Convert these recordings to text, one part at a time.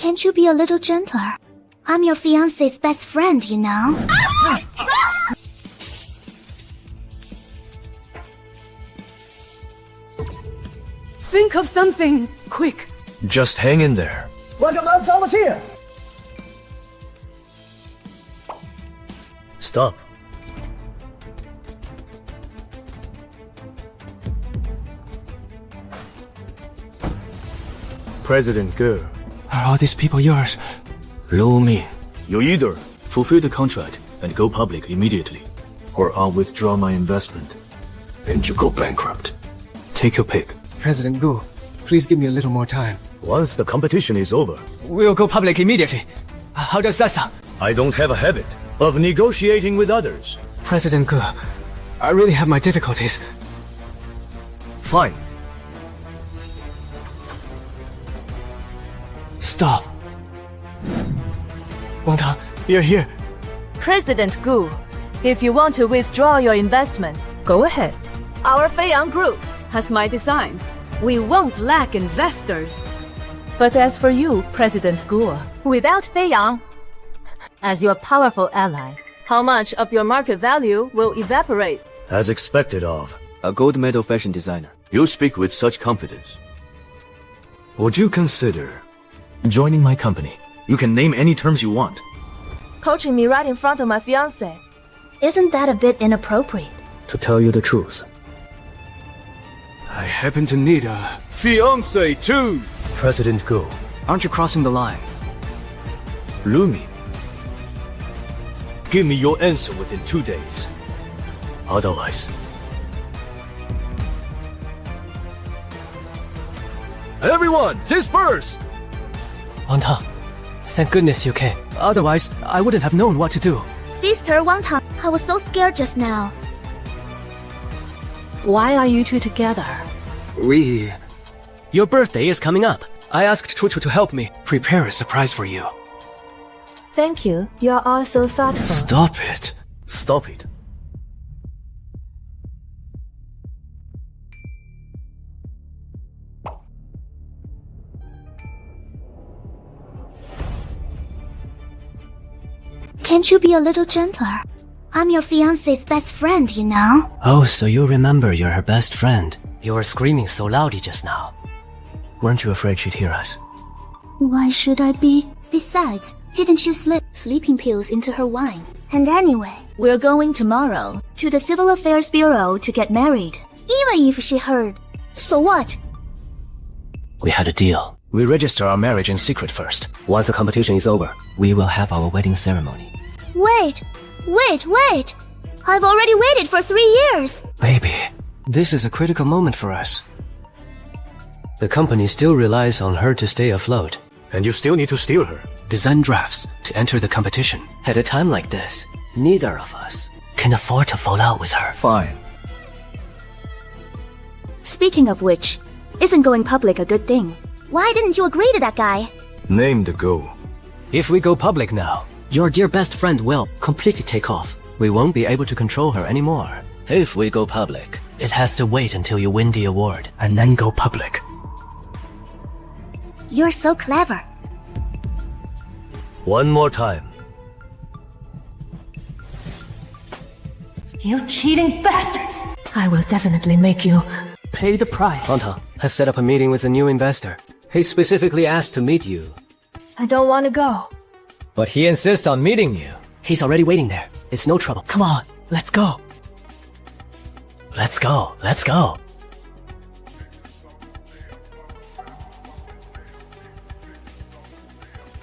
Can't you be a little gentler? I'm your fiancé's best friend, you know? Think of something, quick. Just hang in there. Stop. President Ge. Are all these people yours? Lu Ming. You either fulfill the contract and go public immediately, or I'll withdraw my investment and you go bankrupt. Take your pick. President Gu, please give me a little more time. Once the competition is over, We'll go public immediately. How does that sound? I don't have a habit of negotiating with others. President Gu, I really have my difficulties. Fine. Stop. Wantang, you're here. President Gu, if you want to withdraw your investment, go ahead. Our Feiyang Group has my designs. We won't lack investors. But as for you, President Gu, without Feiyang as your powerful ally, how much of your market value will evaporate? As expected of a gold medal fashion designer. you speak with such confidence. Would you consider joining my company? You can name any terms you want. Coaching me right in front of my fiancé. Isn't that a bit inappropriate? To tell you the truth, I happen to need a... fiancé too. President Ge. Aren't you crossing the line? Lu Ming. Give me your answer within 2 days. Otherwise... Everyone, disperse! Wantang, thank goodness you came. Otherwise, I wouldn't have known what to do. Sister Wantang, I was so scared just now. Why are you two together? Your birthday is coming up. I asked Chuchu to help me prepare a surprise for you. Thank you. You're all so thoughtful. Stop it. Stop it. Can't you be a little gentler? I'm your fiancé's best friend, you know? Oh, so you remember you're her best friend. You were screaming so loudly just now. Weren't you afraid she'd hear us? Why should I be? Besides, didn't you slip sleeping pills into her wine? And anyway, we're going tomorrow to the Civil Affairs Bureau to get married. Even if she heard. So what? We had a deal. We register our marriage in secret first. Once the competition is over, we will have our wedding ceremony. Wait! I've already waited for 3 years! Baby, this is a critical moment for us. The company still relies on her to stay afloat. And you still need to steal her. Design drafts to enter the competition. At a time like this, neither of us can afford to fall out with her. Fine. Speaking of which, isn't going public a good thing? Why didn't you agree to that guy? Name the goal. If we go public now, your dear best friend will completely take off. We won't be able to control her anymore. If we go public, it has to wait until you win the award and then go public. You're so clever. One more time. You cheating bastards! I will definitely make you pay the price. Wantang, I've set up a meeting with a new investor. He specifically asked to meet you. I don't want to go. But he insists on meeting you. He's already waiting there. It's no trouble. Come on, let's go. Let's go.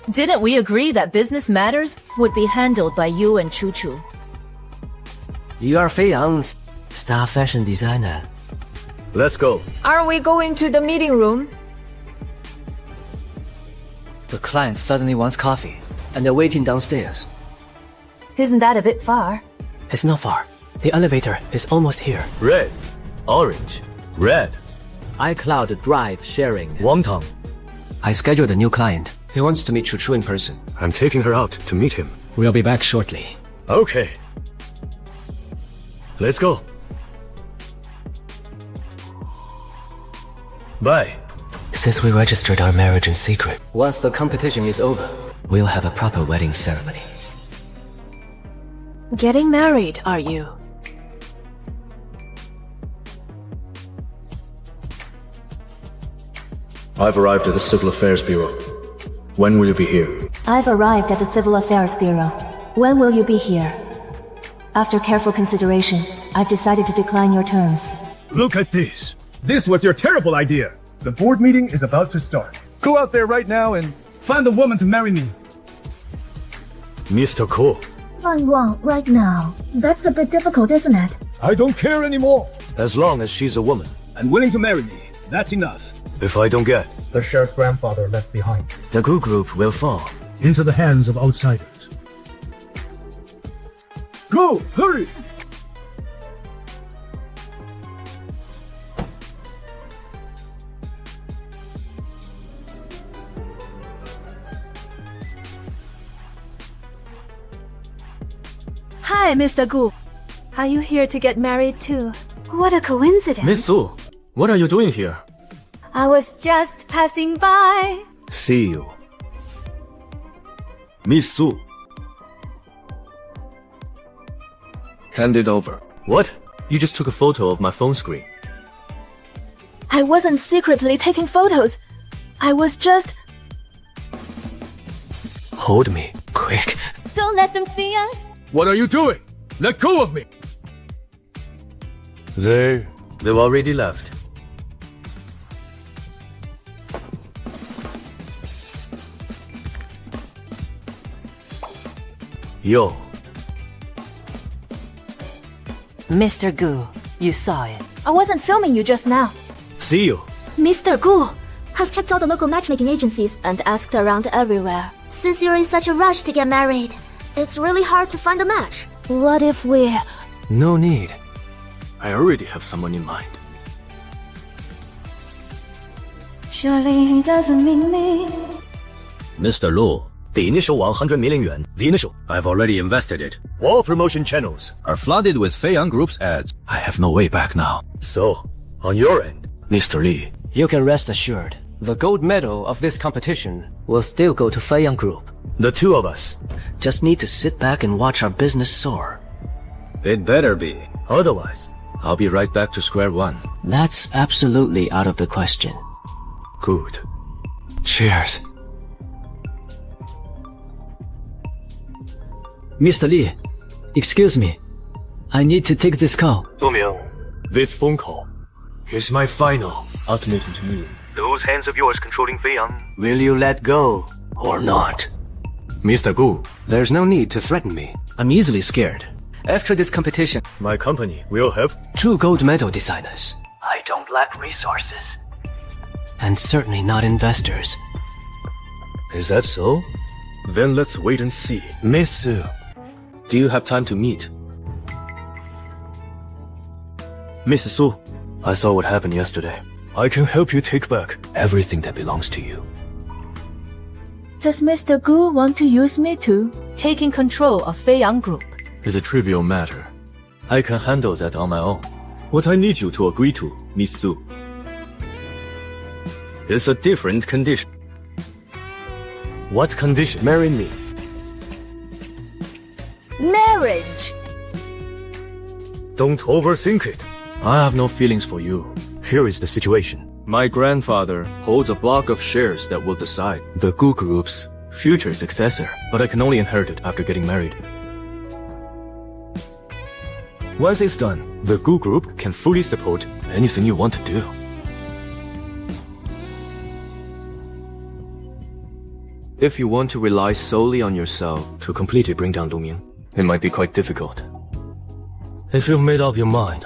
Didn't we agree that business matters would be handled by you and Chuchu? You are Feiyang's star fashion designer. Let's go. Are we going to the meeting room? The client suddenly wants coffee, and they're waiting downstairs. Isn't that a bit far? It's not far. The elevator is almost here. Red. Orange. Red. iCloud Drive sharing. Wantang. I scheduled a new client. He wants to meet Chuchu in person. I'm taking her out to meet him. We'll be back shortly. Okay. Let's go. Bye. Since we registered our marriage in secret, once the competition is over, we'll have a proper wedding ceremony. Getting married, are you? I've arrived at the Civil Affairs Bureau. When will you be here? I've arrived at the Civil Affairs Bureau. When will you be here? After careful consideration, I've decided to decline your terms. Look at this. This was your terrible idea. The board meeting is about to start. Go out there right now and find a woman to marry me. Mr. Ko. Find one right now. That's a bit difficult, isn't it? I don't care anymore. As long as she's a woman. And willing to marry me. That's enough. If I don't get, The sheriff's grandfather left behind. the Gu group will fall. Into the hands of outsiders. Go! Hurry! Hi, Mr. Gu. Are you here to get married too? What a coincidence. Miss Su, what are you doing here? I was just passing by. See you. Miss Su. Hand it over. What? You just took a photo of my phone screen. I wasn't secretly taking photos. I was just... Hold me, quick. Don't let them see us. What are you doing? Let go of me! They've already left. Yo. Mr. Gu, you saw it. I wasn't filming you just now. See you. Mr. Gu, I've checked all the local matchmaking agencies and asked around everywhere. Since you're in such a rush to get married, it's really hard to find a match. What if we... No need. I already have someone in mind. Surely he doesn't mean me. Mr. Lu, The initial 100 million yuan. The initial. I've already invested it. All promotion channels Are flooded with Feiyang Group's ads. I have no way back now. So, on your end, Mr. Li, You can rest assured, the gold medal of this competition will still go to Feiyang Group. the two of us. Just need to sit back and watch our business soar. It better be. Otherwise, I'll be right back to square one. That's absolutely out of the question. good. Cheers. Mr. Li, excuse me. I need to take this call. Lu Ming, this phone call is my final ultimatum to you. Those hands of yours controlling Feiyang. Will you let go or not? Mr. Gu, There's no need to threaten me. I'm easily scared. After this competition, my company will have 2 gold medal designers. I don't lack resources. And certainly not investors. Is that so? Then let's wait and see. Miss Su, do you have time to meet? Miss Su, I saw what happened yesterday. I can help you take back everything that belongs to you. Does Mr. Gu want to use me too? Taking control of Feiyang Group. It's a trivial matter. I can handle that on my own. What I need you to agree to, Miss Su, is a different condition. What condition? Marry me. Marriage! Don't overthink it. I have no feelings for you. Here is the situation. My grandfather holds a block of shares that will decide the Gu Group's future successor, but I can only inherit it after getting married. Once it's done, the Gu Group can fully support anything you want to do. If you want to rely solely on yourself to completely bring down Lu Ming, it might be quite difficult. If you've made up your mind,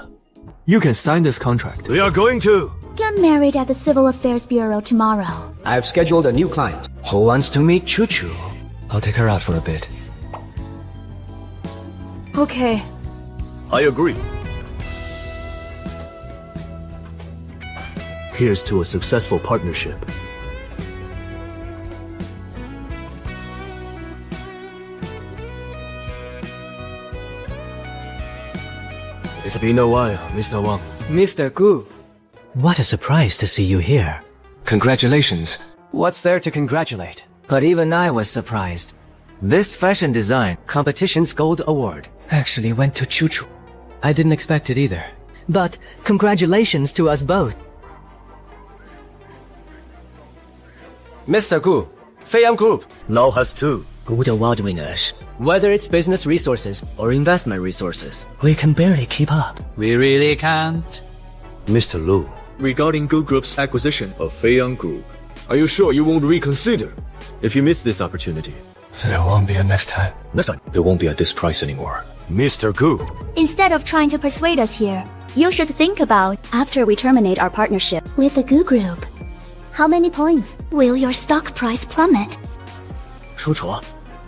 you can sign this contract. We are going to Get married at the Civil Affairs Bureau tomorrow. I've scheduled a new client who wants to meet Chuchu. I'll take her out for a bit. Okay. I agree. Here's to a successful partnership. It's been a while, Mr. Wang. Mr. Gu, What a surprise to see you here. Congratulations. What's there to congratulate? But even I was surprised. This fashion design competition's gold award actually went to Chuchu. I didn't expect it either. But congratulations to us both. Mr. Gu, Feiyang Group now has two good award winners. Whether it's business resources or investment resources, we can barely keep up. We really can't. Mr. Lu, regarding Gu Group's acquisition of Feiyang Group, are you sure you won't reconsider if you miss this opportunity? There won't be a next time. Next time, it won't be at this price anymore. Mr. Gu, Instead of trying to persuade us here, you should think about after we terminate our partnership with the Gu Group. How many points will your stock price plummet? Chuchu,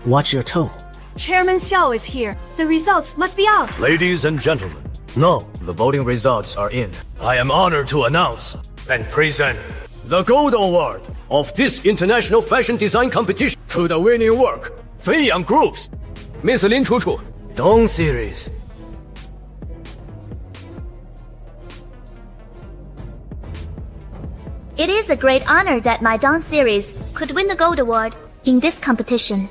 watch your tone. Chairman Xiao is here. The results must be out. ladies and gentlemen, no, the voting results are in. I am honored to announce and present the Gold Award of this international fashion design competition to the winning work, Feiyang Group's Miss Lin Chuchu, Dong Series. It is a great honor that my Dawn series could win the Gold Award in this competition.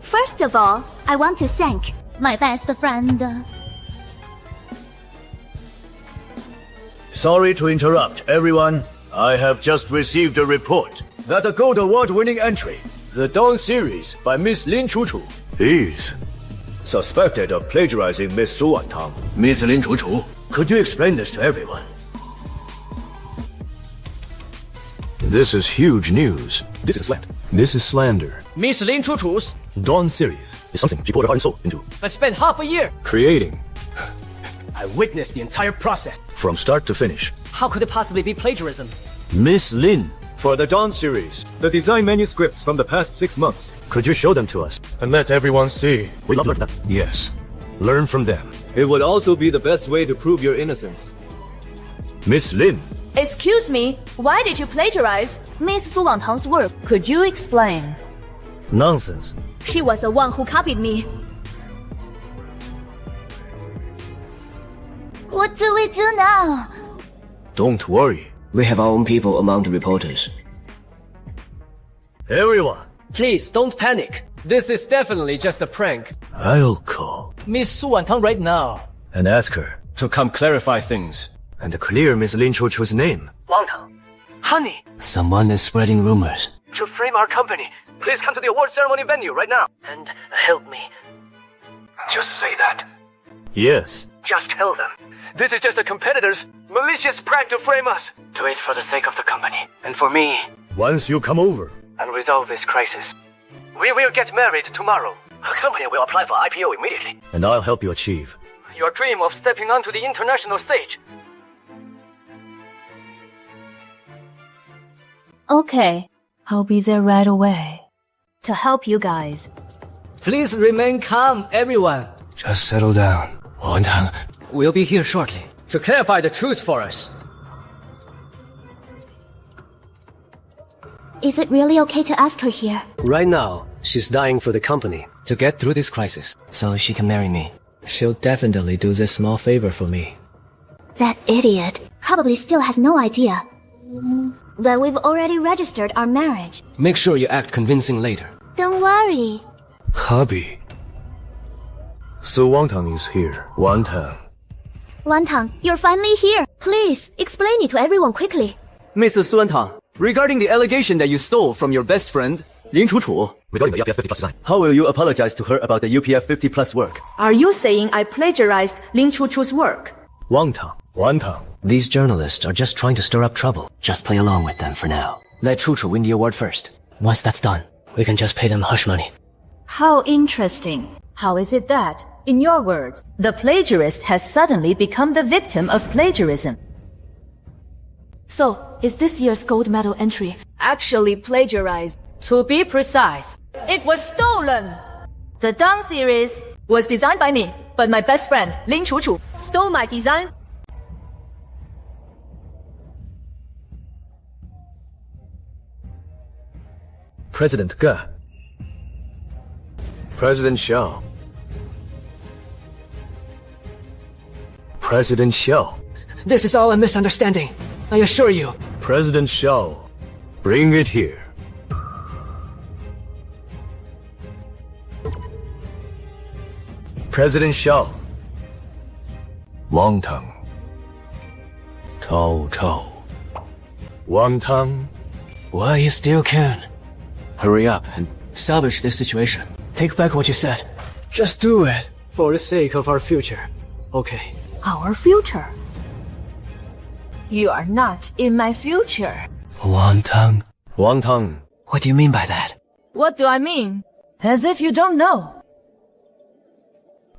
First of all, I want to thank my best friend. Sorry to interrupt, everyone. I have just received a report that the Gold Award winning entry, the Dawn Series by Miss Lin Chuchu, is suspected of plagiarizing Miss Su Wantang. Miss Lin Chuchu, could you explain this to everyone? This is huge news. This is slander. This is slander. Miss Lin Chuchu's Dawn Series is something she poured her heart and soul into. I spent half a year. Creating. I witnessed the entire process. From start to finish. How could it possibly be plagiarism? Miss Lin. For the Dawn series, the design manuscripts from the past 6 months. Could you show them to us? And let everyone see. We love that. Yes. Learn from them. It would also be the best way to prove your innocence. Miss Lin. Excuse me, why did you plagiarize Miss Su Wantang's work? Could you explain? Nonsense. She was the one who copied me. What do we do now? Don't worry. We have our own people among the reporters. Everyone. Please, don't panic. This is definitely just a prank. I'll call Miss Su Wantang right now. and ask her To come clarify things. and to clear Miss Lin Chuchu's name. Wantang. Honey. Someone is spreading rumors. To frame our company. Please come to the award ceremony venue right now. And help me. Just say that. Yes. Just tell them. This is just a competitor's malicious prank to frame us. Do it for the sake of the company. And for me. Once you come over. And resolve this crisis. We will get married tomorrow. Our company will apply for IPO immediately. And I'll help you achieve. Your dream of stepping onto the international stage. Okay, I'll be there right away. To help you guys. Please remain calm, everyone. Just settle down. Wantang. We'll be here shortly. To clarify the truth for us. Is it really okay to ask her here? Right now, she's dying for the company. To get through this crisis, so she can marry me. She'll definitely do this small favor for me. That idiot probably still has no idea that we've already registered our marriage. Make sure you act convincing later. Don't worry. Hubby. Su Wantang is here. Wantang. Wantang, you're finally here. Please, explain it to everyone quickly. Mrs. Su Wantang, regarding the allegation that you stole from your best friend, Lin Chuchu, Regarding the UPF 50 Plus design. how will you apologize to her about the UPF 50 Plus work? Are you saying I plagiarized Lin Chuchu's work? Wantang. Wantang. These journalists are just trying to stir up trouble. Just play along with them for now. Let Chuchu win the award first. Once that's done, we can just pay them hush money. How interesting. How is it that, in your words, The plagiarist has suddenly become the victim of plagiarism. so is this year's gold medal entry actually plagiarized? To be precise, it was stolen! The Dawn series was designed by me, but my best friend, Lin Chuchu, stole my design. President Ge. President Xiao. President Xiao. This is all a misunderstanding. I assure you. President Xiao. Bring it here. President Xiao. Wantang. Chou. Wantang. Well, you still can. Hurry up and salvage this situation. Take back what you said. Just do it. For the sake of our future. Okay. Our future? You are not in my future. Wantang. Wantang. What do you mean by that? What do I mean? As if you don't know.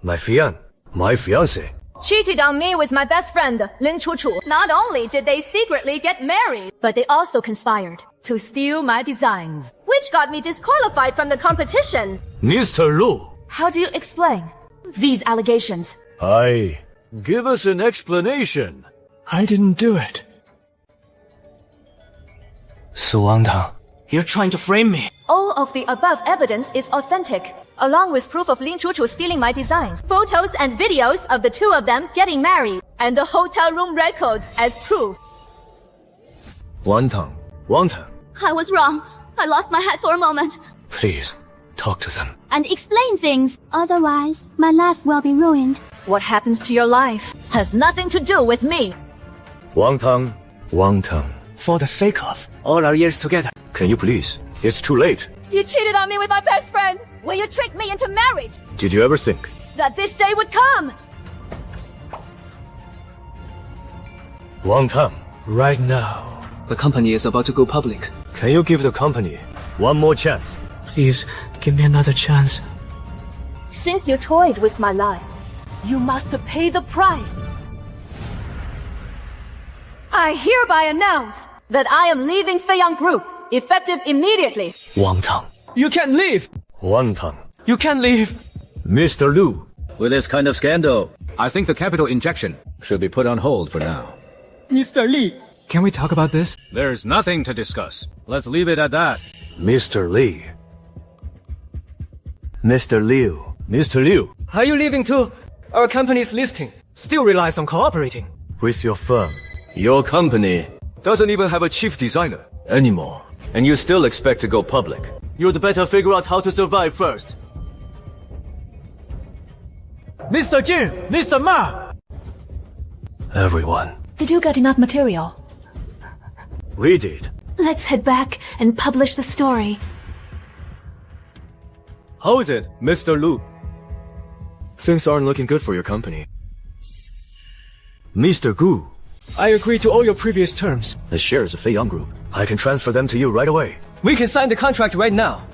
My fiancé. Cheated on me with my best friend, Lin Chuchu. Not only did they secretly get married, but they also conspired to steal my designs, which got me disqualified from the competition. Mr. Lu. How do you explain these allegations? Give us an explanation. I didn't do it. Su Wantang, you're trying to frame me. All of the above evidence is authentic, along with proof of Lin Chuchu stealing my designs, photos and videos of the two of them getting married, and the hotel room records as proof. Wantang. I was wrong. I lost my head for a moment. Please, talk to them. And explain things. Otherwise, my life will be ruined. What happens to your life has nothing to do with me. Wantang. For the sake of all our years together. Can you please? It's too late. You cheated on me with my best friend when you tricked me into marriage. Did you ever think? That this day would come. Wantang. Right now. The company is about to go public. Can you give the company one more chance? Please, give me another chance. Since you toyed with my life, you must pay the price. I hereby announce that I am leaving Feiyang Group, effective immediately. Wantang. You can't leave! Wantang. You can't leave! Mr. Lu. With this kind of scandal, I think the capital injection should be put on hold for now. Mr. Li! Can we talk about this? There's nothing to discuss. Let's leave it at that. Mr. Li. Mr. Liu. Are you leaving too? Our company's listing still relies on cooperating. With your firm. Your company doesn't even have a chief designer anymore. And you still expect to go public. You'd better figure out how to survive first. Mr. Jin! Mr. Ma! Everyone. Did you get enough material? We did. Let's head back and publish the story. How is it, Mr. Lu? Things aren't looking good for your company. Mr. Gu. I agree to all your previous terms. The shares of Feiyang Group. I can transfer them to you right away. We can sign the contract right now.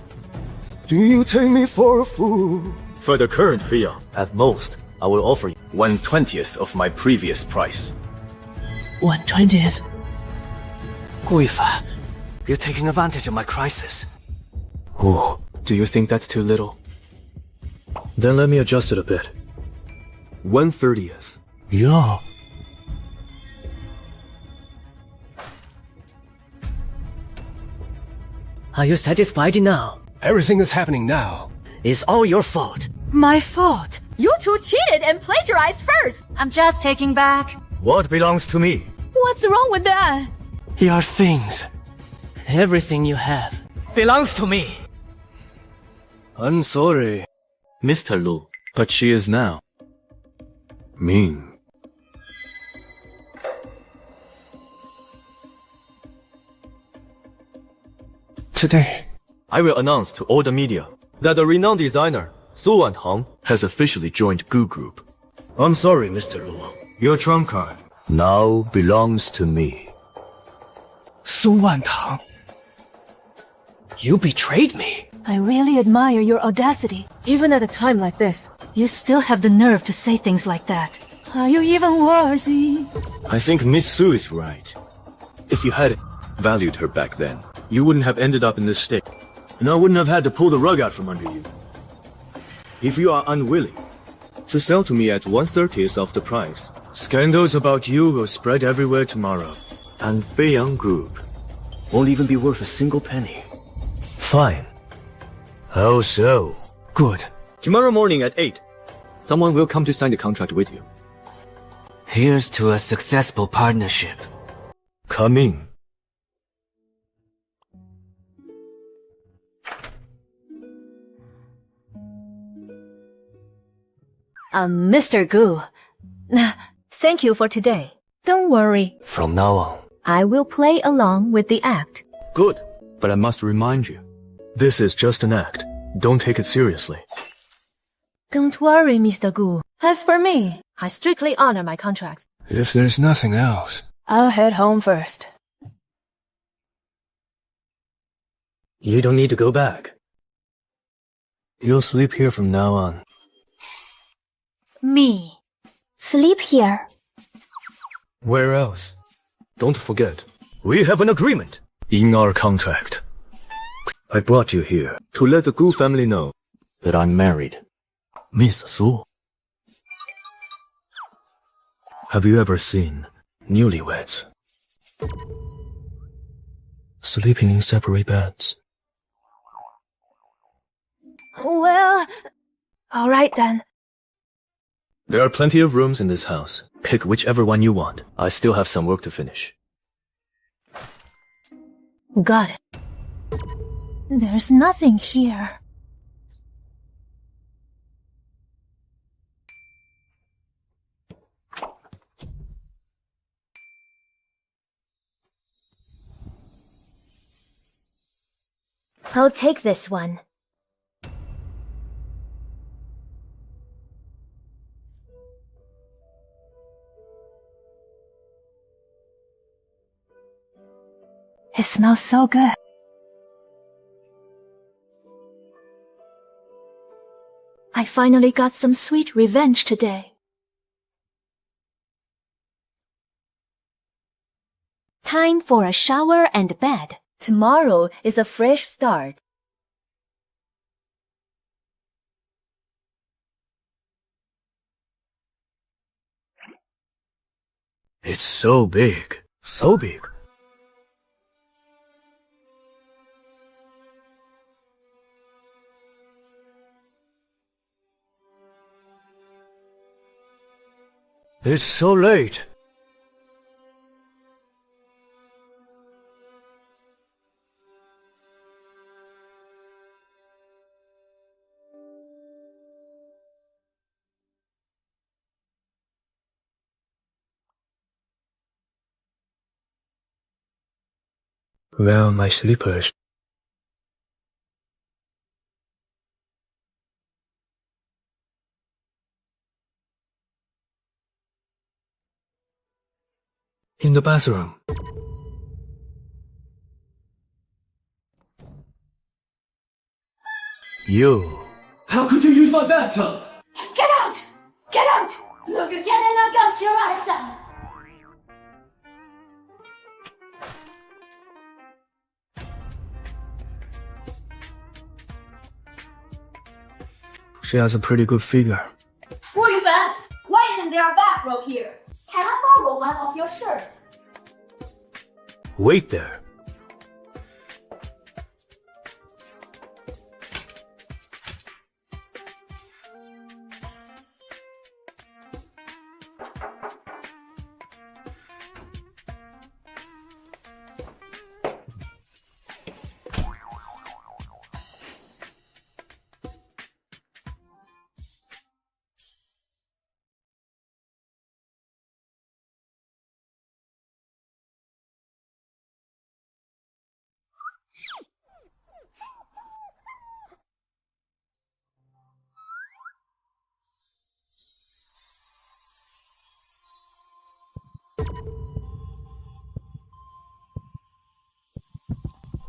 Do you take me for a fool? For the current Feiyang, at most, I will offer you 1/20th of my previous price. 1/20th? Guifa, you're taking advantage of my crisis. Oh, do you think that's too little? Then let me adjust it a bit. 1/30th. Yeah. Are you satisfied now? Everything that's happening now It's all your fault. My fault. You two cheated and plagiarized first. I'm just taking back. What belongs to me? What's wrong with that? Your things. Everything you have. belongs to me. I'm sorry, Mr. Lu, but she is now. Ming. Today, I will announce to all the media that the renowned designer, Su Wantang, has officially joined Gu Group. I'm sorry, Mr. Lu. Your trump card now belongs to me. Su Wantang. You betrayed me. I really admire your audacity. Even at a time like this, you still have the nerve to say things like that. Are you even worthy? I think Miss Su is right. If you had valued her back then, you wouldn't have ended up in this state. And I wouldn't have had to pull the rug out from under you. If you are unwilling to sell to me at 1/30th of the price, scandals about you will spread everywhere tomorrow. And Feiyang Group won't even be worth a single penny. Fine. How so? Good. Tomorrow morning at 8, someone will come to sign the contract with you. Here's to a successful partnership. Come in. Mr. Gu, thank you for today. Don't worry. From now on. I will play along with the act. Good. But I must remind you, this is just an act. Don't take it seriously. Don't worry, Mr. Gu. As for me, I strictly honor my contracts. If there's nothing else, I'll head home first. you don't need to go back. You'll sleep here from now on. Me. Sleep here. Where else? Don't forget, we have an agreement. In our contract. I brought you here to let the Gu family know that I'm married. Miss Su. Have you ever seen newlyweds sleeping in separate beds? Well, alright then. There are plenty of rooms in this house. Pick whichever one you want. I still have some work to finish. Got it. There's nothing here. I'll take this one. It smells so good. I finally got some sweet revenge today. Time for a shower and bed. Tomorrow is a fresh start. It's so big. So big. It's so late. Where are my slippers? In the bathroom. You. How could you use my bathtub? Get out! Get out! Look again and I got your eyes out! She has a pretty good figure. Wu Yufan, why isn't there a bathrobe here? Can I borrow one of your shirts? Wait there.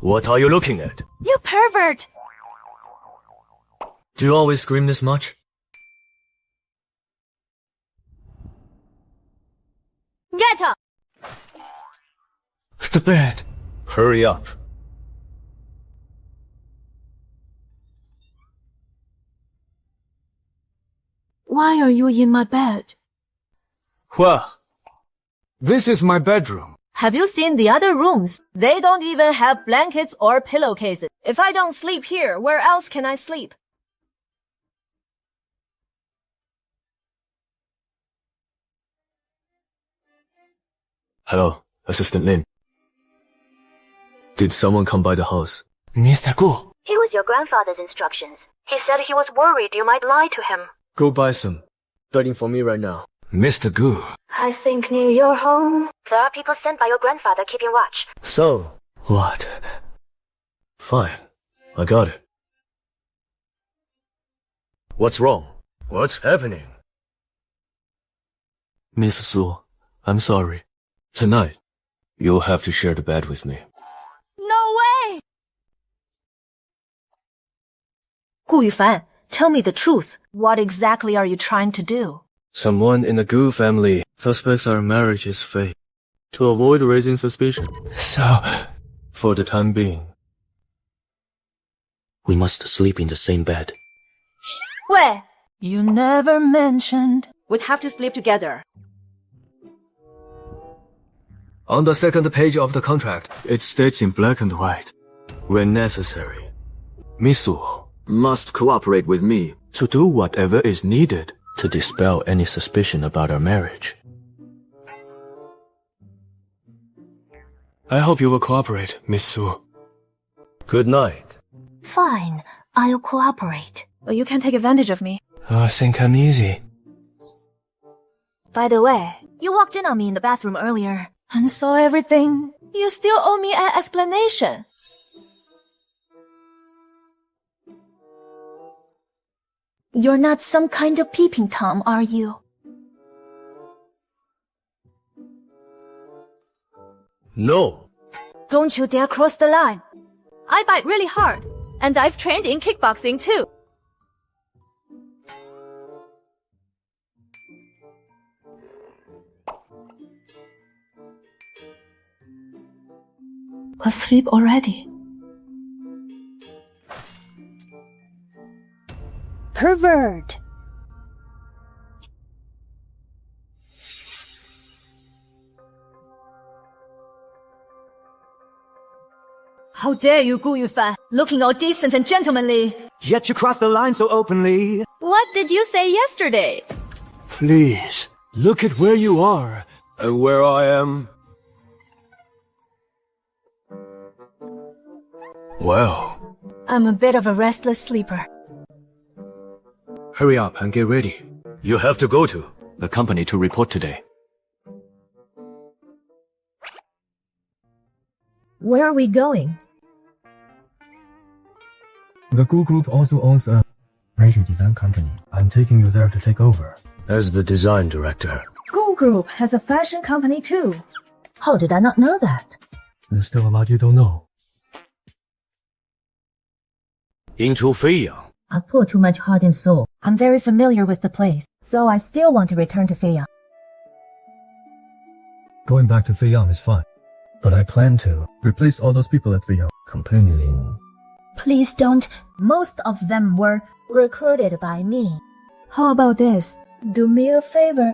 What are you looking at? You pervert! Do you always scream this much? Get up! The bed. Hurry up. Why are you in my bed? Well, this is my bedroom. Have you seen the other rooms? They don't even have blankets or pillowcases. If I don't sleep here, where else can I sleep? Hello, Assistant Lin. Did someone come by the house? Mr. Gu. It was your grandfather's instructions. He said he was worried you might lie to him. Go buy some. waiting for me right now. Mr. Gu. I think near your home, there are people sent by your grandfather keeping watch. So, What? fine. I got it. What's wrong? What's happening? Miss Su, I'm sorry. Tonight, you'll have to share the bed with me. No way! Gu Yufan, tell me the truth. What exactly are you trying to do? Someone in the Gu family suspects our marriage is fake. To avoid raising suspicion. So, For the time being, we must sleep in the same bed. Where? You never mentioned. We'd have to sleep together. On the second page of the contract, it states in black and white, when necessary, Miss Su must cooperate with me to do whatever is needed to dispel any suspicion about our marriage. I hope you will cooperate, Miss Su. Good night. Fine, I'll cooperate. You can take advantage of me. I think I'm easy. By the way, you walked in on me in the bathroom earlier. And saw everything. You still owe me an explanation. You're not some kind of peeping Tom, are you? No. Don't you dare cross the line. I bite really hard. And I've trained in kickboxing too. Asleep already. Pervert. How dare you, Gu Yufan, looking all decent and gentlemanly. Yet you cross the line so openly. What did you say yesterday? Please, look at where you are and where I am. Well, I'm a bit of a restless sleeper. hurry up and get ready. You have to go to the company to report today. Where are we going? The Gu Group also owns a major design company. I'm taking you there to take over. As the design director. Gu Group has a fashion company too. How did I not know that? There's still a lot you don't know. Into Feiyang. I put too much heart and soul. I'm very familiar with the place, so I still want to return to Feiyang. Going back to Feiyang is fine, but I plan to replace all those people at Feiyang completely. Please don't. Most of them were recruited by me. How about this? Do me a favor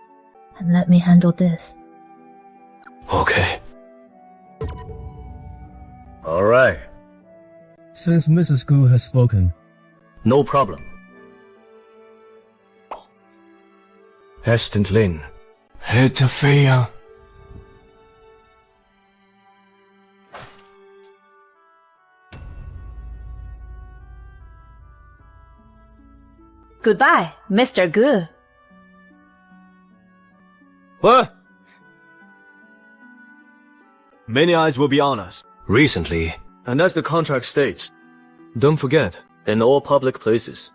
and let me handle this. Okay. All right. Since Mrs. Gu has spoken, No problem. Assistant Lin. Head to Feiyang. Goodbye, Mr. Gu. What? Many eyes will be on us. Recently, and as the contract states, don't forget, in all public places,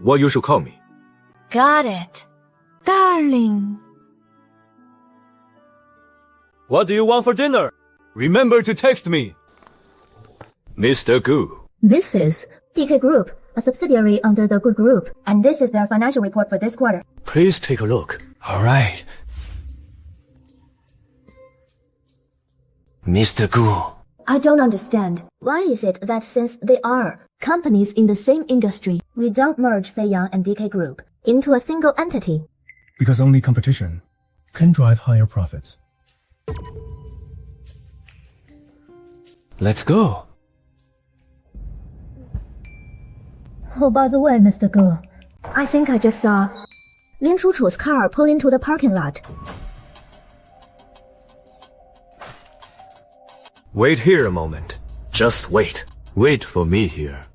what you should call me. Got it. Darling. What do you want for dinner? Remember to text me. Mr. Gu. This is DK Group, a subsidiary under the Gu Group, and this is their financial report for this quarter. Please take a look. All right. Mr. Gu. I don't understand. Why is it that since they are companies in the same industry, we don't merge Feiyang and DK Group into a single entity? because only competition can drive higher profits. Let's go. Oh, by the way, Mr. Gu, I think I just saw Lin Chuchu's car pull into the parking lot. Wait here a moment. Just wait. Wait for me here.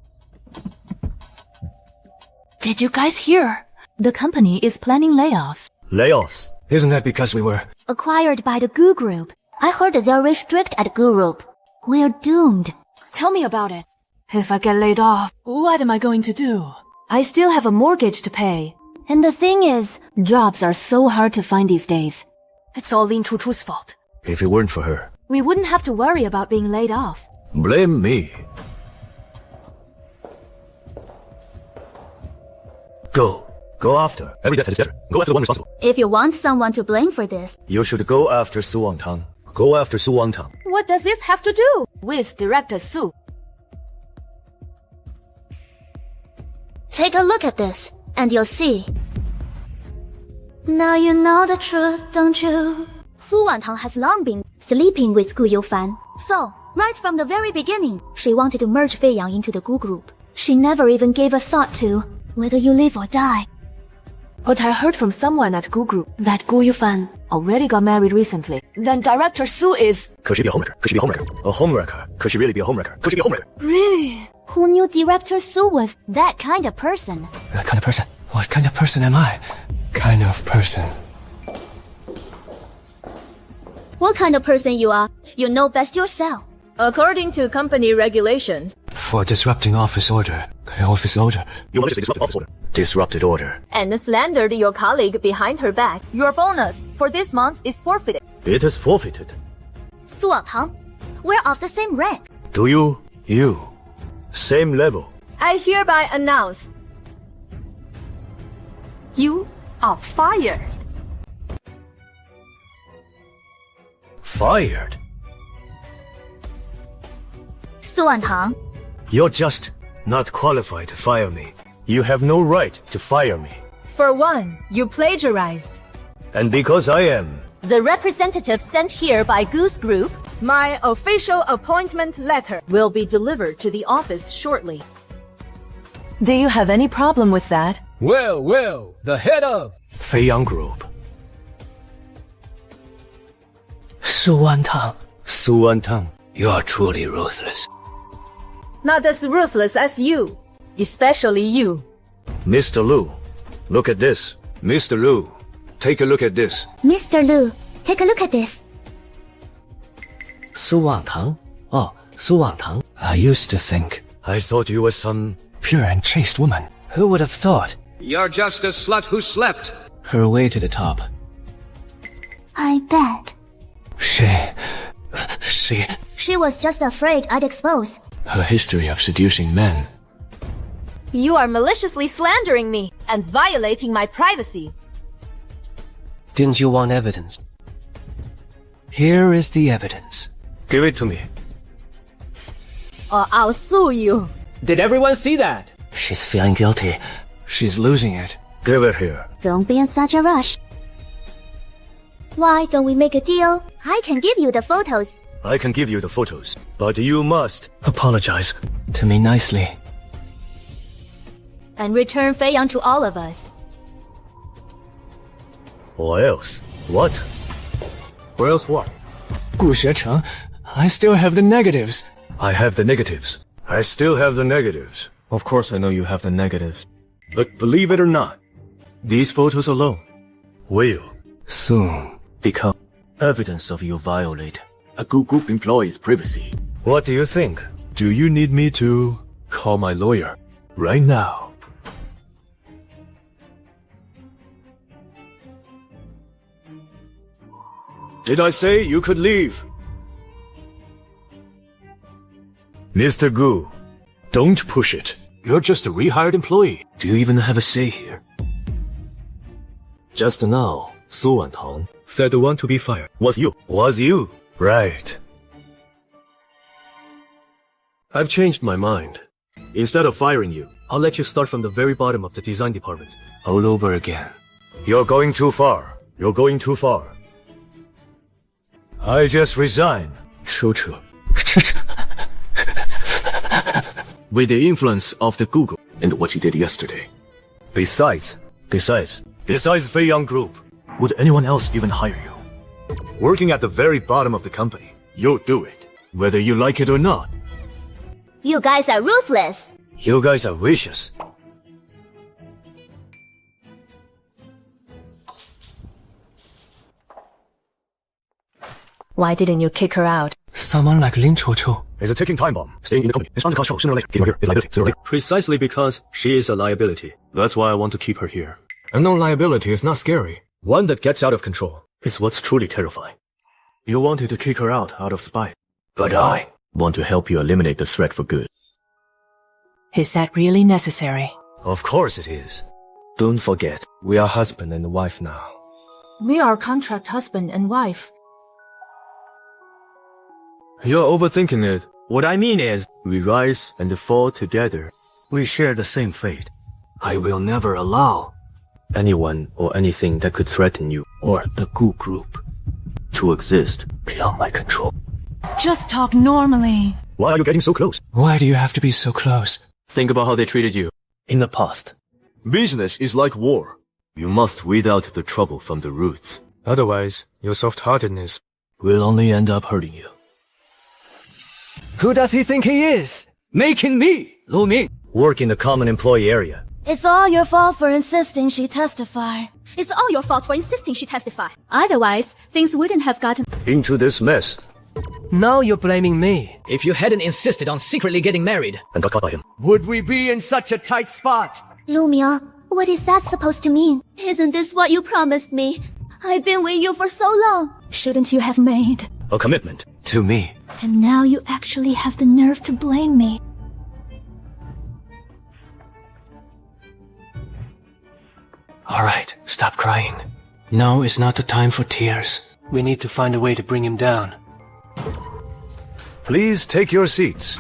Did you guys hear? The company is planning layoffs. Layoffs? Isn't that because we were... Acquired by the Gu Group. I heard that they're restricted at Gu Group. We're doomed. Tell me about it. If I get laid off, what am I going to do? I still have a mortgage to pay. And the thing is, jobs are so hard to find these days. It's all Lin Chuchu's fault. If it weren't for her... We wouldn't have to worry about being laid off. Blame me. Go. Go after. Every death is better. Go after the one responsible. If you want someone to blame for this, You should go after Su Wantang. Go after Su Wantang. What does this have to do with Director Su? take a look at this, and you'll see. Now you know the truth, don't you? Su Wantang has long been sleeping with Gu Youfan. So, right from the very beginning, she wanted to merge Fei Yang into the Gu group. She never even gave a thought to whether you live or die. But I heard from someone at Gu Group that Gu Youfan already got married recently. Then Director Su is... Could she be a homewrecker? Could she be a homewrecker? A homewrecker? Could she really be a homewrecker? Could she be a homewrecker? Really? Who knew Director Su was that kind of person? That kind of person? What kind of person am I? Kind of person. What kind of person you are, you know best yourself. According to company regulations, For disrupting office order. Office order. You maliciously disrupted office order. Disrupted order. and slandered your colleague behind her back, your bonus for this month is forfeited. It is forfeited. Su Wantang, we're of the same rank. Do you? You. Same level. I hereby announce you are fired. Fired. Su Wantang, You're just not qualified to fire me. You have no right to fire me. For one, you plagiarized. And because I am, The representative sent here by Goose Group, my official appointment letter will be delivered to the office shortly. Do you have any problem with that? Well, the head of... Fei Yang Group. Su Wantang. Su Wantang. You are truly ruthless. Not as ruthless as you, especially you. Mr. Lu, look at this. Mr. Lu, take a look at this. Mr. Lu, take a look at this. Su Wantang? Oh, Su Wantang. I used to think. I thought you were some... Pure and chaste woman. Who would have thought? You're just a slut who slept. Her way to the top. I bet. She... She was just afraid I'd expose. Her history of seducing men. You are maliciously slandering me and violating my privacy. Didn't you want evidence? Here is the evidence. Give it to me. Or I'll sue you. Did everyone see that? She's feeling guilty. She's losing it. Give it here. Don't be in such a rush. Why don't we make a deal? I can give you the photos. I can give you the photos, but you must Apologize to me nicely. And return Fei Yang to all of us. Or else. What? Or else what? Gu Xuecheng, I still have the negatives. I have the negatives. I still have the negatives. Of course I know you have the negatives. But believe it or not, these photos alone will Soon. become evidence of you violate a Gu Group employee's privacy. What do you think? Do you need me to call my lawyer right now? Did I say you could leave? Mr. Gu, don't push it. You're just a rehired employee. Do you even have a say here? Just now, Su Wantang said the one to be fired Was you. Right. I've changed my mind. Instead of firing you, I'll let you start from the very bottom of the design department. All over again. You're going too far. You're going too far. I just resign. Chuchu. With the influence of the Google and what you did yesterday. Besides Fei Yang Group, Would anyone else even hire you? Working at the very bottom of the company, you'll do it, whether you like it or not. You guys are ruthless. you guys are vicious. Why didn't you kick her out? Someone like Lin Chuchu. It's a ticking time bomb. Staying in the company is bound to cause trouble sooner or later. Keeping her here is liability sooner or later. Precisely because she is a liability. That's why I want to keep her here. A known liability is not scary. One that gets out of control. It's what's truly terrifying. You wanted to kick her out of spite. But I want to help you eliminate the threat for good. Is that really necessary? Of course it is. Don't forget, we are husband and wife now. We are contract husband and wife. You're overthinking it. What I mean is, we rise and fall together. We share the same fate. I will never allow anyone or anything that could threaten you or the Gu group to exist beyond my control. Just talk normally. Why are you getting so close? Why do you have to be so close? Think about how they treated you in the past. Business is like war. You must weed out the trouble from the roots. Otherwise, your soft-heartedness will only end up hurting you. Who does he think he is? Making me, Lu Ming, work in the common employee area. It's all your fault for insisting she testify. It's all your fault for insisting she testify. Otherwise, things wouldn't have gotten into this mess. Now you're blaming me. If you hadn't insisted on secretly getting married and got caught by him, would we be in such a tight spot? Lu Ming, what is that supposed to mean? Isn't this what you promised me? I've been with you for so long. Shouldn't you have made a commitment to me? And now you actually have the nerve to blame me. All right, stop crying. Now is not the time for tears. We need to find a way to bring him down. Please take your seats.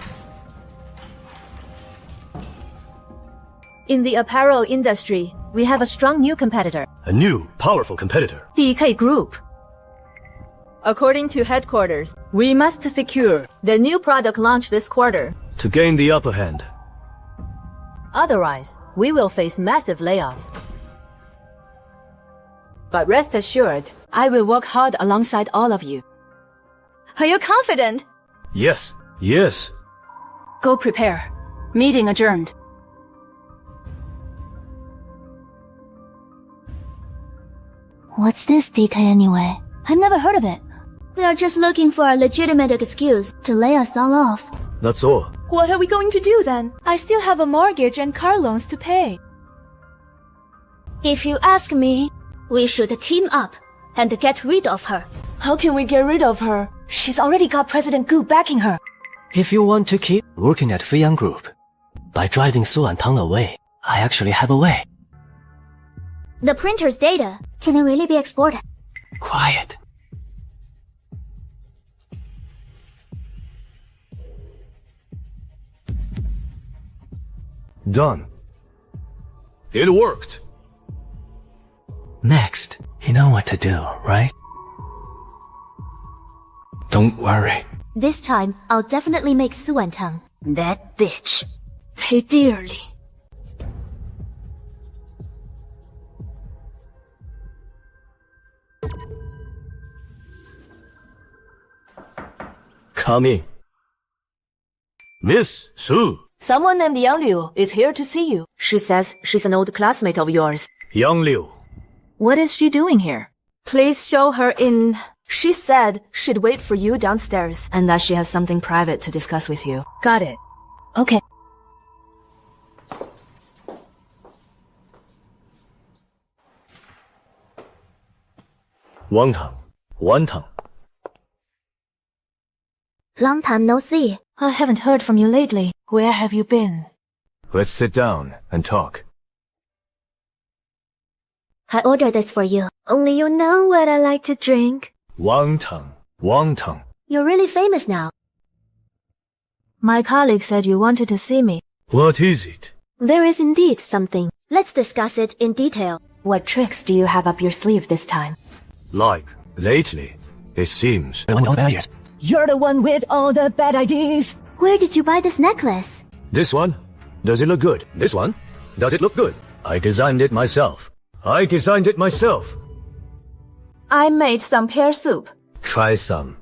In the apparel industry, we have a strong new competitor. A new, powerful competitor. DK Group. According to headquarters, we must secure the new product launch this quarter. To gain the upper hand. Otherwise, we will face massive layoffs. But rest assured, I will work hard alongside all of you. Are you confident? Yes. Yes. Go prepare. Meeting adjourned. What's this DK anyway? I've never heard of it. They're just looking for a legitimate excuse to lay us all off. That's all. What are we going to do then? I still have a mortgage and car loans to pay. If you ask me, we should team up and get rid of her. How can we get rid of her? She's already got President Gu backing her. If you want to keep working at Feiyan Group, by driving Su Wantang away, I actually have a way. The printer's data, can it really be exported? Quiet. Done. It worked. Next, you know what to do, right? Don't worry. This time, I'll definitely make Su Wantang, that bitch, pay dearly. Come in. Miss Su. Someone named Yang Liu is here to see you. She says she's an old classmate of yours. Yang Liu. What is she doing here? Please show her in. She said she'd wait for you downstairs and that she has something private to discuss with you. Got it. Okay. Wantang. Long time no see. I haven't heard from you lately. Where have you been? Let's sit down and talk. I ordered this for you. Only you know what I like to drink. Wantang. You're really famous now. My colleague said you wanted to see me. What is it? There is indeed something. Let's discuss it in detail. What tricks do you have up your sleeve this time? Like, lately, it seems. You're the one with all the bad ideas. Where did you buy this necklace? This one? Does it look good? This one? Does it look good? I designed it myself. I made some pear soup. Try some.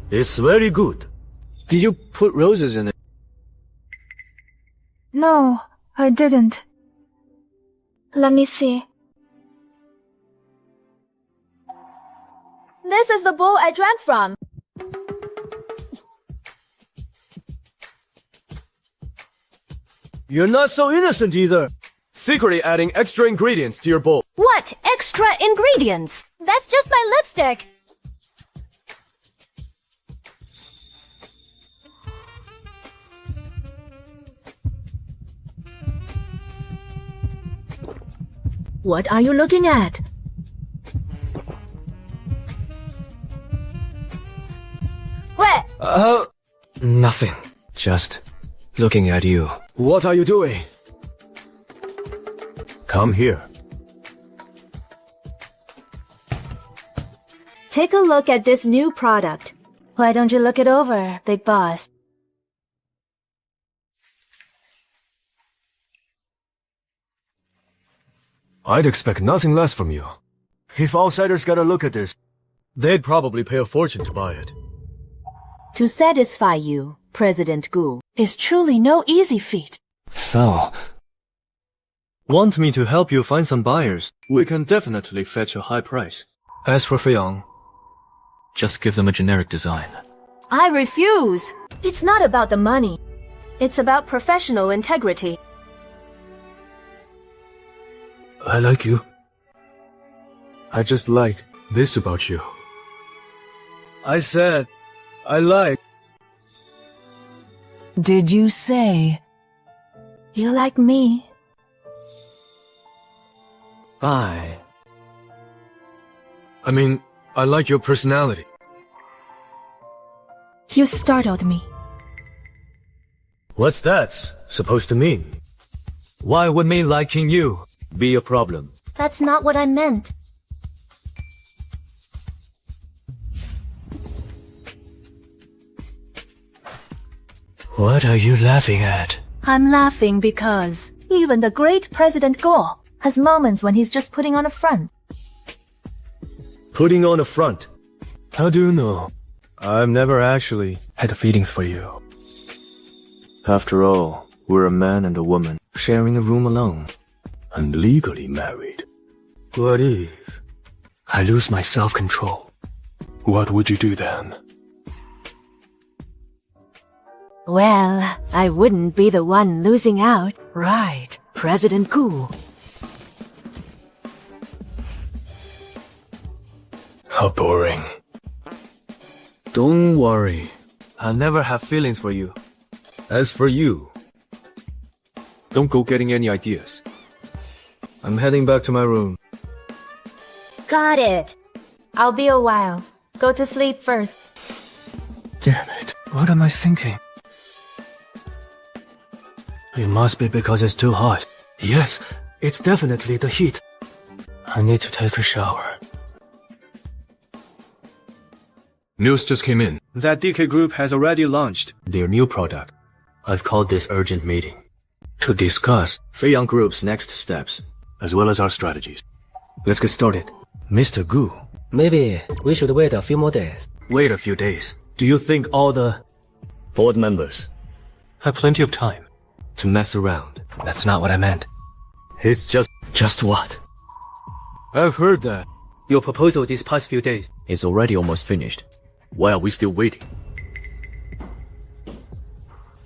It's very good. Did you put roses in it? No, I didn't. Let me see. This is the bowl I drank from. You're not so innocent either. Secretly adding extra ingredients to your bowl. What extra ingredients? That's just my lipstick. What are you looking at? What? Nothing. Just looking at you. What are you doing? Come here. Take a look at this new product. Why don't you look it over, Big Boss? I'd expect nothing less from you. If outsiders got a look at this, they'd probably pay a fortune to buy it. To satisfy you, President Gu, is truly no easy feat. So, want me to help you find some buyers? We can definitely fetch a high price. As for Fei-Yang, just give them a generic design. I refuse. It's not about the money. It's about professional integrity. I like you. I just like this about you. I said, I like. Did you say? You like me? I mean, I like your personality. You startled me. What's that supposed to mean? Why would me liking you be a problem? That's not what I meant. What are you laughing at? I'm laughing because even the great President Guo has moments when he's just putting on a front. Putting on a front? How do you know? I've never actually had feelings for you. After all, we're a man and a woman sharing a room alone and legally married. What if I lose my self-control? What would you do then? Well, I wouldn't be the one losing out. Right, President Gu. How boring. Don't worry. I'll never have feelings for you. As for you, don't go getting any ideas. I'm heading back to my room. Got it. I'll be a while. Go to sleep first. Damn it. What am I thinking? It must be because it's too hot. Yes, it's definitely the heat. I need to take a shower. News just came in that DK Group has already launched their new product. I've called this urgent meeting to discuss Fei-Yang Group's next steps, as well as our strategies. Let's get started. Mr. Gu. Maybe we should wait a few more days. Wait a few days. Do you think all the board members have plenty of time to mess around? That's not what I meant. It's just what? I've heard that your proposal these past few days is already almost finished. Why are we still waiting?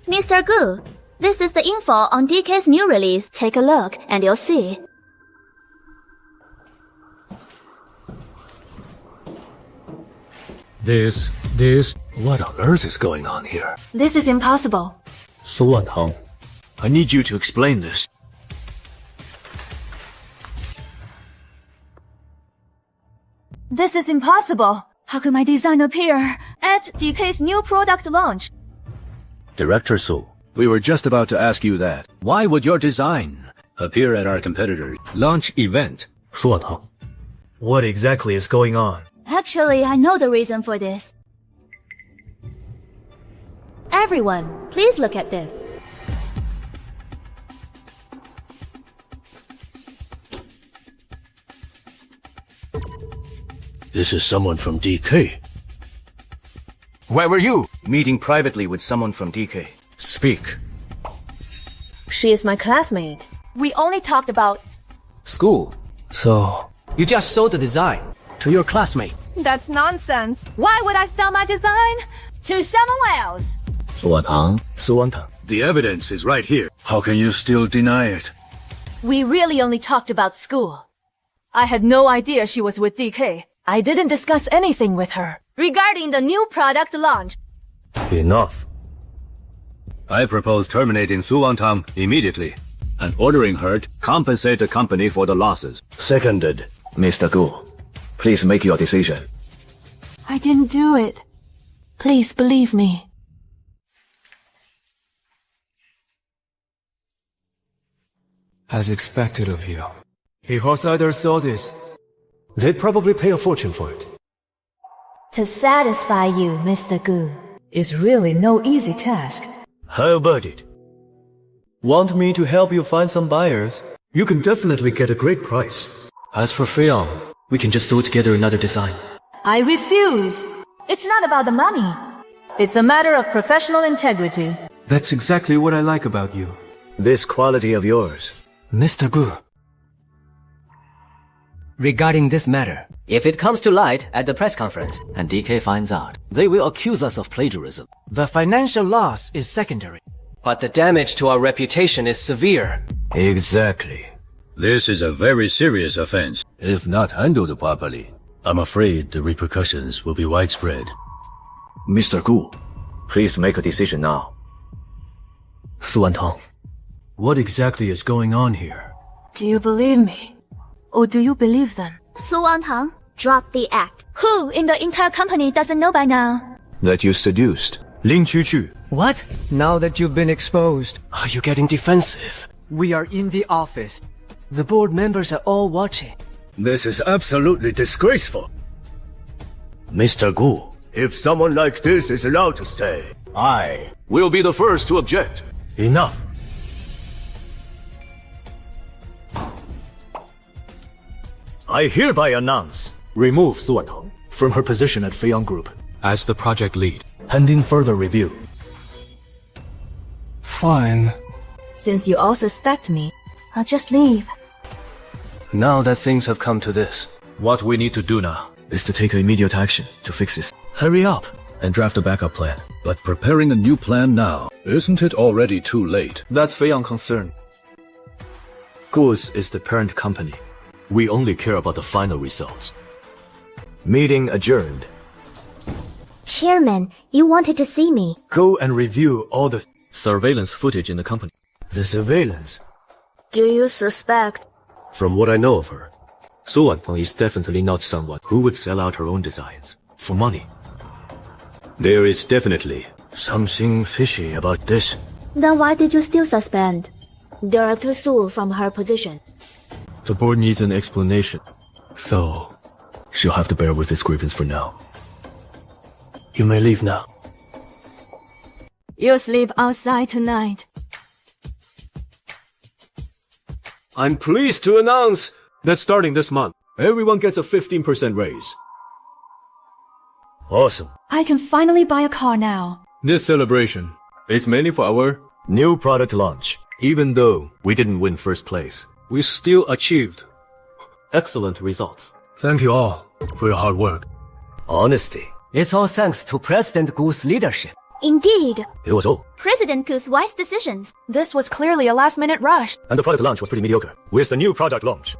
Mr. Gu, this is the info on DK's new release. Take a look and you'll see. This... What on earth is going on here? This is impossible. Su Wantang, I need you to explain this. This is impossible. How could my design appear at DK's new product launch? Director Su, we were just about to ask you that. Why would your design appear at our competitor's launch event? Su Wantang, what exactly is going on? Actually, I know the reason for this. Everyone, please look at this. This is someone from DK. Where were you? Meeting privately with someone from DK. Speak. She is my classmate. We only talked about School. So, you just sold the design to your classmate. That's nonsense. Why would I sell my design to someone else? Su Wantang. Su Wantang. The evidence is right here. How can you still deny it? We really only talked about school. I had no idea she was with DK. I didn't discuss anything with her regarding the new product launch. Enough. I propose terminating Su Wantang immediately and ordering her to compensate the company for the losses. Seconded. Mr. Gu, please make your decision. I didn't do it. Please believe me. As expected of you. If outsiders saw this, They'd probably pay a fortune for it. To satisfy you, Mr. Gu, Is really no easy task. How about it? Want me to help you find some buyers? You can definitely get a great price. As for Freon, we can just do together another design. I refuse. It's not about the money. It's a matter of professional integrity. That's exactly what I like about you. This quality of yours. Mr. Gu. Regarding this matter, if it comes to light at the press conference and DK finds out, they will accuse us of plagiarism. The financial loss is secondary, but the damage to our reputation is severe. Exactly. This is a very serious offense. If not handled properly, I'm afraid the repercussions will be widespread. Mr. Gu, please make a decision now. Su Wantang. What exactly is going on here? Do you believe me? Or do you believe them? Su Wantang, drop the act. Who in the entire company doesn't know by now? That you seduced Lin Chuchu. What? Now that you've been exposed. Are you getting defensive? We are in the office. The board members are all watching. This is absolutely disgraceful. Mr. Gu, If someone like this is allowed to stay, I will be the first to object. enough. I hereby announce remove Su Wantang from her position at Feiyang Group As the project lead. pending further review. Fine. Since you all suspect me, I'll just leave. Now that things have come to this, what we need to do now is to take immediate action to fix this. Hurry up and draft a backup plan. But preparing a new plan now, isn't it already too late? That's Feiyang concern. Gu's is the parent company. We only care about the final results. Meeting adjourned. Chairman, you wanted to see me. Go and review all the surveillance footage in the company. The surveillance? Do you suspect? From what I know of her, Su Wantang is definitely not someone who would sell out her own designs for money. There is definitely something fishy about this. Then why did you still suspend Director Su from her position? The board needs an explanation, so she'll have to bear with this grievance for now. You may leave now. You'll sleep outside tonight. I'm pleased to announce that starting this month, everyone gets a 15% raise. Awesome. I can finally buy a car now. This celebration is mainly for our new product launch. Even though we didn't win first place, we still achieved excellent results. Thank you all for your hard work. Honesty. It's all thanks to President Gu's leadership. Indeed. It was all. President Gu's wise decisions. This was clearly a last-minute rush. And the product launch was pretty mediocre. Where's the new product launch?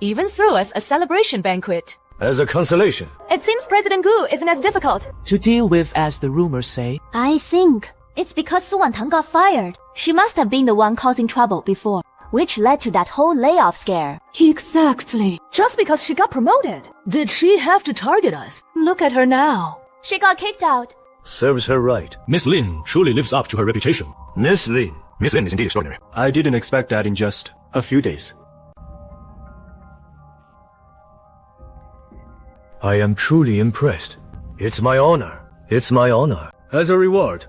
Even threw us a celebration banquet. As a consolation. It seems President Gu isn't as difficult To deal with, as the rumors say. I think it's because Su Wantang got fired. She must have been the one causing trouble before, which led to that whole layoff scare. Exactly. Just because she got promoted. Did she have to target us? Look at her now. She got kicked out. Serves her right. Miss Lin truly lives up to her reputation. Miss Lin. Miss Lin is indeed extraordinary. I didn't expect that in just a few days. I am truly impressed. It's my honor. It's my honor. As a reward,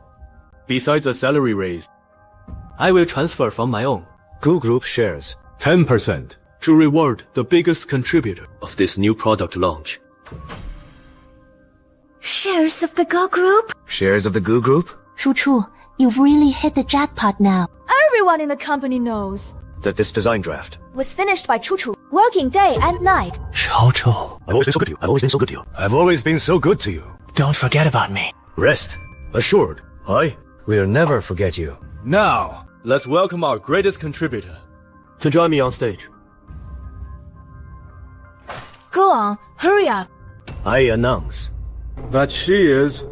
besides a salary raise, I will transfer from my own Gu Group shares 10% to reward the biggest contributor of this new product launch. Shares of the girl group? Shares of the Goo Group? Chu Chu, you've really hit the jackpot now. Everyone in the company knows. That this design draft. Was finished by Chu Chu, working day and night. Chou. I've always been so good to you. I've always been so good to you. I've always been so good to you. Don't forget about me. Rest. Assured. We'll never forget you. Now, let's welcome our greatest contributor To join me on stage. Go on, hurry up. I announce that she is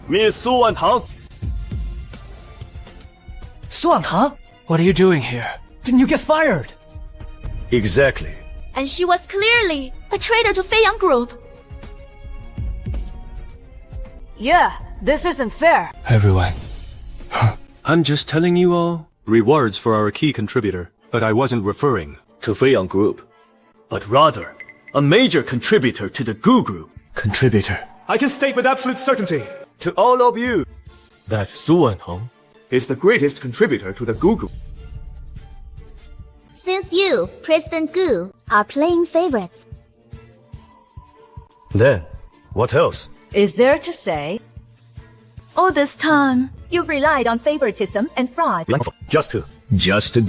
Miss Su Wantang. Su Wantang? What are you doing here? Didn't you get fired? Exactly. And she was clearly a traitor to Feiyang Group. Yeah, this isn't fair. Everyone. I'm just telling you all. Rewards for our key contributor. But I wasn't referring To Feiyang Group. But rather, a major contributor to the Goo Group. Contributor. I can state with absolute certainty To all of you, that Su Wantang is the greatest contributor to the Goo Group. Since you, President Gu, are playing favorites. Then, what else? Is there to say? All this time, you've relied on favoritism and fraud. Just to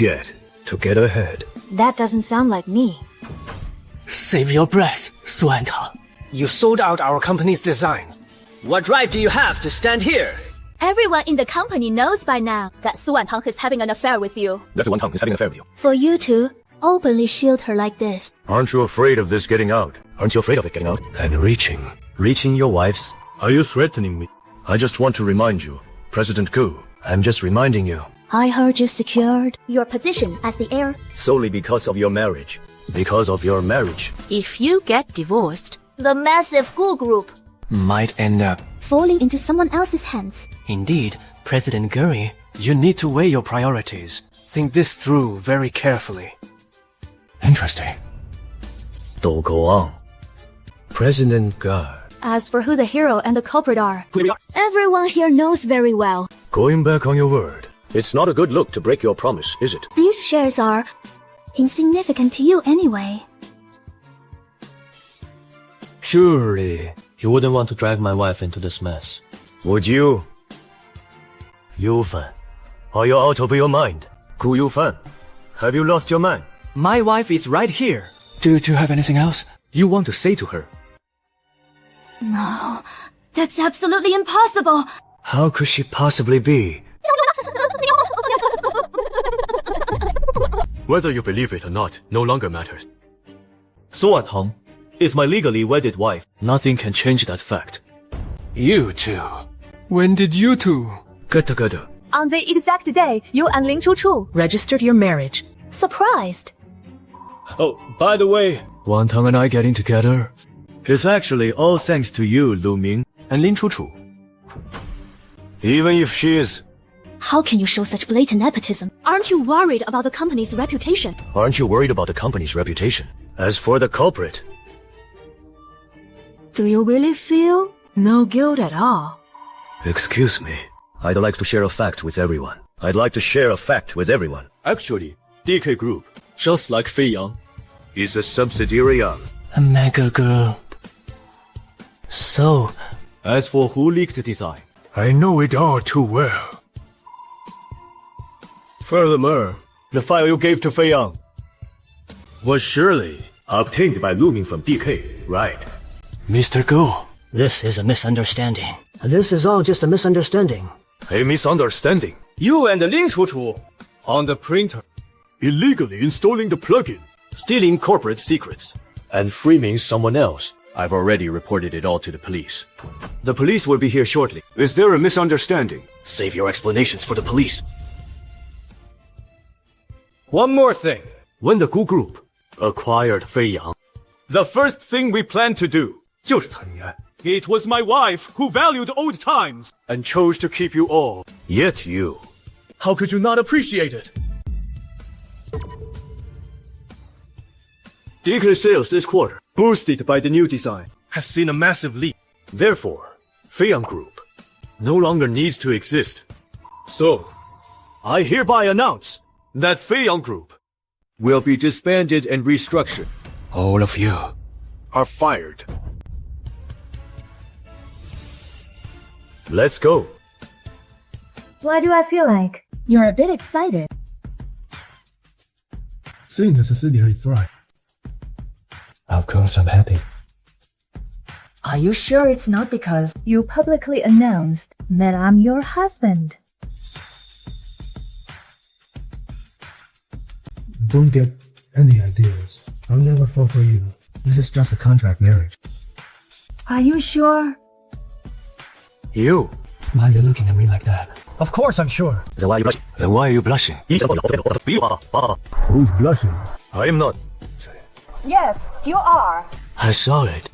get ahead. That doesn't sound like me. Save your breath, Su Wantang. You sold out our company's designs. What right do you have to stand here? Everyone in the company knows by now that Su Wantang is having an affair with you. That Su Wantang is having an affair with you. For you to openly shield her like this. Aren't you afraid of this getting out? Aren't you afraid of it getting out? And reaching your wives? Are you threatening me? I just want to remind you, President Gu. I'm just reminding you. I heard you secured your position as the heir. Solely because of your marriage. Because of your marriage. If you get divorced, The massive Gu Group Might end up. falling into someone else's hands. Indeed, President Guri, you need to weigh your priorities. Think this through very carefully. Interesting. Don't go on. President Gu. As for who the hero and the culprit are, everyone here knows very well. Going back on your word. It's not a good look to break your promise, is it? These shares are insignificant to you anyway. Surely, you wouldn't want to drag my wife into this mess. Would you? Yufan, are you out of your mind? Gu Yufan, have you lost your mind? My wife is right here. Do you have anything else? You want to say to her, No, that's absolutely impossible. How could she possibly be? whether you believe it or not, no longer matters. Su Wantang is my legally wedded wife. Nothing can change that fact. You two. When did you two? Good. on the exact day you and Lin Chuchu registered your marriage. Surprised. Oh, by the way, Wantang and I getting together is actually all thanks to you, Lu Ming, and Lin Chuchu. Even if she is... How can you show such blatant nepotism? Aren't you worried about the company's reputation? Aren't you worried about the company's reputation? As for the culprit... Do you really feel no guilt at all? Excuse me. I'd like to share a fact with everyone. Actually, DK Group, just like Feiyang, is a subsidiary of... A mega group. So... As for who leaked the design, I know it all too well. furthermore, the file you gave to Feiyang was surely obtained by Lu Ming from DK, right? Mr. Gu. This is a misunderstanding. This is all just a misunderstanding. A misunderstanding? You and Lin Chuchu on the printer, illegally installing the plugin, stealing corporate secrets, and framing someone else. I've already reported it all to the police. The police will be here shortly. Is there a misunderstanding? Save your explanations for the police. One more thing. When the Gu Group acquired Feiyang, the first thing we planned to do, 就是参演. It was my wife who valued old times and chose to keep you all. Yet you... How could you not appreciate it? DK sales this quarter, boosted by the new design, have seen a massive leap. Therefore, Feiyang Group no longer needs to exist. So, I hereby announce that Feiyang Group will be disbanded and restructured. All of you are fired. Let's go. Why do I feel like you're a bit excited? Seeing the subsidiary thrive. Of course I'm happy. Are you sure it's not because you publicly announced that I'm your husband? Don't get any ideas. I'll never fall for you. This is just a contract marriage. Are you sure? You. Why are you looking at me like that? Of course I'm sure. Then why are you blushing? Who's blushing? I am not. Yes, you are. I saw it.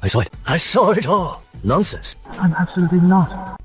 I saw it all. Nonsense. I'm absolutely not.